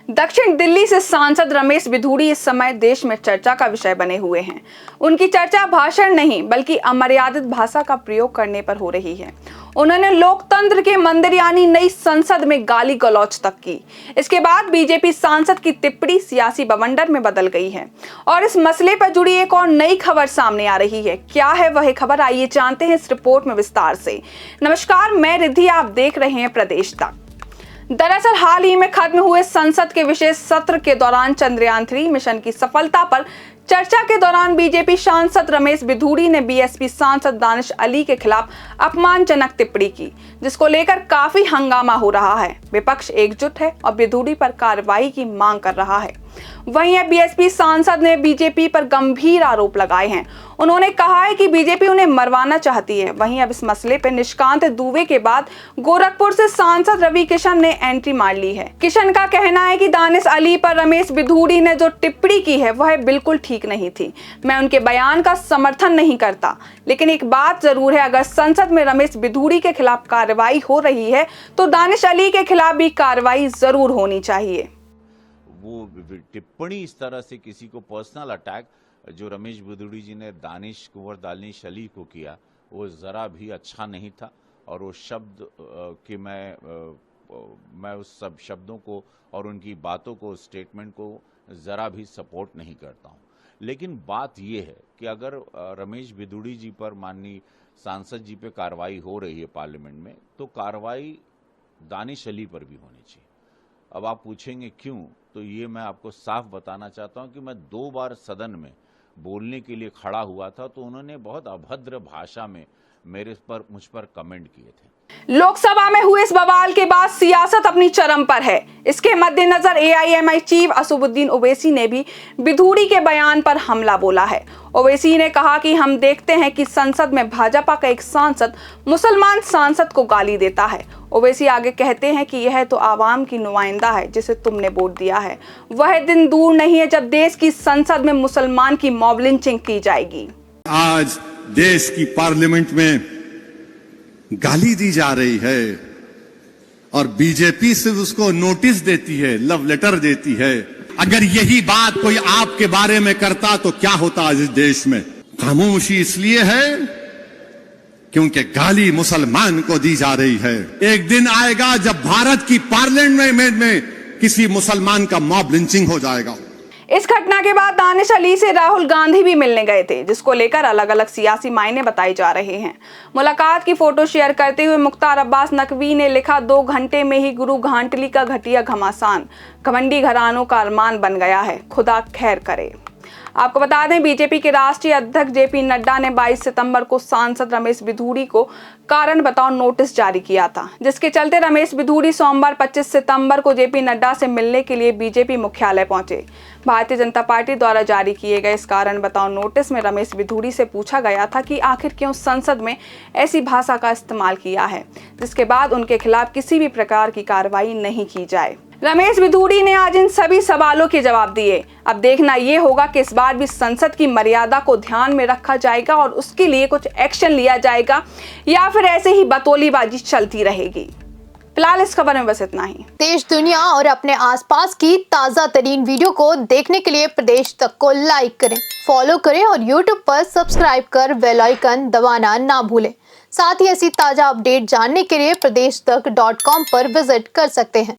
दक्षिण दिल्ली से सांसद रमेश बिधूड़ी इस समय देश में चर्चा का विषय बने हुए हैं। उनकी चर्चा भाषण नहीं बल्कि अमर्यादित भाषा का प्रयोग करने पर हो रही है। उन्होंने लोकतंत्र के मंदिर यानी नई संसद में गाली गलौज तक की। इसके बाद बीजेपी सांसद की टिप्पणी सियासी बवंडर में बदल गई है और इस मसले पर जुड़ी एक और नई खबर सामने आ रही है। क्या है वह खबर, आइए जानते हैं इस रिपोर्ट में विस्तार से। नमस्कार, मैं रिद्धि, आप देख रहे हैं प्रदेश तक। दरअसल हाल ही में खत्म हुए संसद के विशेष सत्र के दौरान चंद्रयान 3 मिशन की सफलता पर चर्चा के दौरान बीजेपी सांसद रमेश बिधूड़ी ने बीएसपी सांसद दानिश अली के खिलाफ अपमानजनक टिप्पणी की, जिसको लेकर काफी हंगामा हो रहा है। विपक्ष एकजुट है और बिधूड़ी पर कार्रवाई की मांग कर रहा है। वहीं बीएसपी सांसद ने बीजेपी पर गंभीर आरोप लगाए हैं। उन्होंने कहा है कि बीजेपी उन्हें मरवाना चाहती है। वहीं अब इस मसले पर निष्कांत दुबे के बाद गोरखपुर से सांसद रवि किशन ने एंट्री मार ली है। किशन का कहना है कि दानिश अली पर रमेश बिधूड़ी ने जो टिप्पणी की है वह बिल्कुल ठीक नहीं थी। मैं उनके बयान का समर्थन नहीं करता, लेकिन एक बात जरूर है, अगर संसद में रमेश बिधूड़ी के खिलाफ कार्रवाई हो रही है तो दानिश अली के खिलाफ भी कार्रवाई जरूर होनी चाहिए। वो टिप्पणी इस तरह से किसी को पर्सनल अटैक जो रमेश बिधूड़ी जी ने दानिश अली को किया, वो ज़रा भी अच्छा नहीं था। और वो शब्द कि मैं उस सब शब्दों को और उनकी बातों को, स्टेटमेंट को ज़रा भी सपोर्ट नहीं करता हूँ। लेकिन बात ये है कि अगर रमेश बिधूड़ी जी पर माननीय सांसद जी पे कार्रवाई हो रही है पार्लियामेंट में, तो कार्रवाई दानिश अली पर भी होनी चाहिए। अब आप पूछेंगे क्यों, तो ये मैं आपको साफ बताना चाहता हूं कि मैं 2 बार सदन में बोलने के लिए खड़ा हुआ था, तो उन्होंने बहुत अभद्र भाषा में मुझ पर कमेंट किए थे। लोकसभा में हुए इस बवाल के बाद सियासत अपनी चरम पर है। इसके मद्देनजर एआईएमआई चीफ असदुद्दीन ओवैसी ने भी बिधूड़ी के बयान पर हमला बोला है। ओवैसी ने कहा कि हम देखते हैं कि संसद में भाजपा का एक सांसद मुसलमान सांसद को गाली देता है। ओवैसी आगे कहते हैं कि यह तो आवाम की नुमाइंदा है जिसे तुमने वोट दिया है। वह दिन दूर नहीं है जब देश की संसद में मुसलमान की मॉब लिंचिंग की जाएगी। आज देश की पार्लियामेंट में गाली दी जा रही है और बीजेपी से उसको नोटिस देती है, लव लेटर देती है। अगर यही बात कोई आपके बारे में करता तो क्या होता आज इस देश में? खामोशी इसलिए है क्योंकि गाली मुसलमान को दी जा रही है। एक दिन आएगा जब भारत की पार्लियामेंट में किसी मुसलमान का मॉब लिंचिंग हो जाएगा। इस घटना के बाद दानिश अली से राहुल गांधी भी मिलने गए थे, जिसको लेकर अलग अलग सियासी मायने बताए जा रहे हैं। मुलाकात की फोटो शेयर करते हुए मुख्तार अब्बास नकवी ने लिखा, 2 घंटे में ही गुरु घाटली का घटिया घमासान घमंडी घरानों का अरमान बन गया है, खुदा खैर करे। आपको बता दें, बीजेपी के राष्ट्रीय अध्यक्ष जेपी नड्डा ने 22 सितंबर को सांसद रमेश बिधूड़ी को कारण बताओ नोटिस जारी किया था, जिसके चलते रमेश बिधूड़ी सोमवार 25 सितंबर को जेपी नड्डा से मिलने के लिए बीजेपी मुख्यालय पहुंचे। भारतीय जनता पार्टी द्वारा जारी किए गए इस कारण बताओ नोटिस में रमेश बिधूड़ी से पूछा गया था कि आखिर क्यों संसद में ऐसी भाषा का इस्तेमाल किया है, जिसके बाद उनके खिलाफ किसी भी प्रकार की कार्रवाई नहीं की जाए। रमेश बिधूड़ी ने आज इन सभी सवालों के जवाब दिए। अब देखना ये होगा कि इस बार भी संसद की मर्यादा को ध्यान में रखा जाएगा और उसके लिए कुछ एक्शन लिया जाएगा या फिर ऐसे ही बतौलीबाजी चलती रहेगी। फिलहाल इस खबर में बस इतना ही। देश, दुनिया और अपने आसपास की ताज़ा तरीन वीडियो को देखने के लिए प्रदेश तक को लाइक करें, फॉलो करें और यूट्यूब पर सब्सक्राइब कर बेल आइकन दबाना ना भूलें। साथ ही ऐसी ताज़ा अपडेट जानने के लिए pradesh tak.com पर विजिट कर सकते हैं।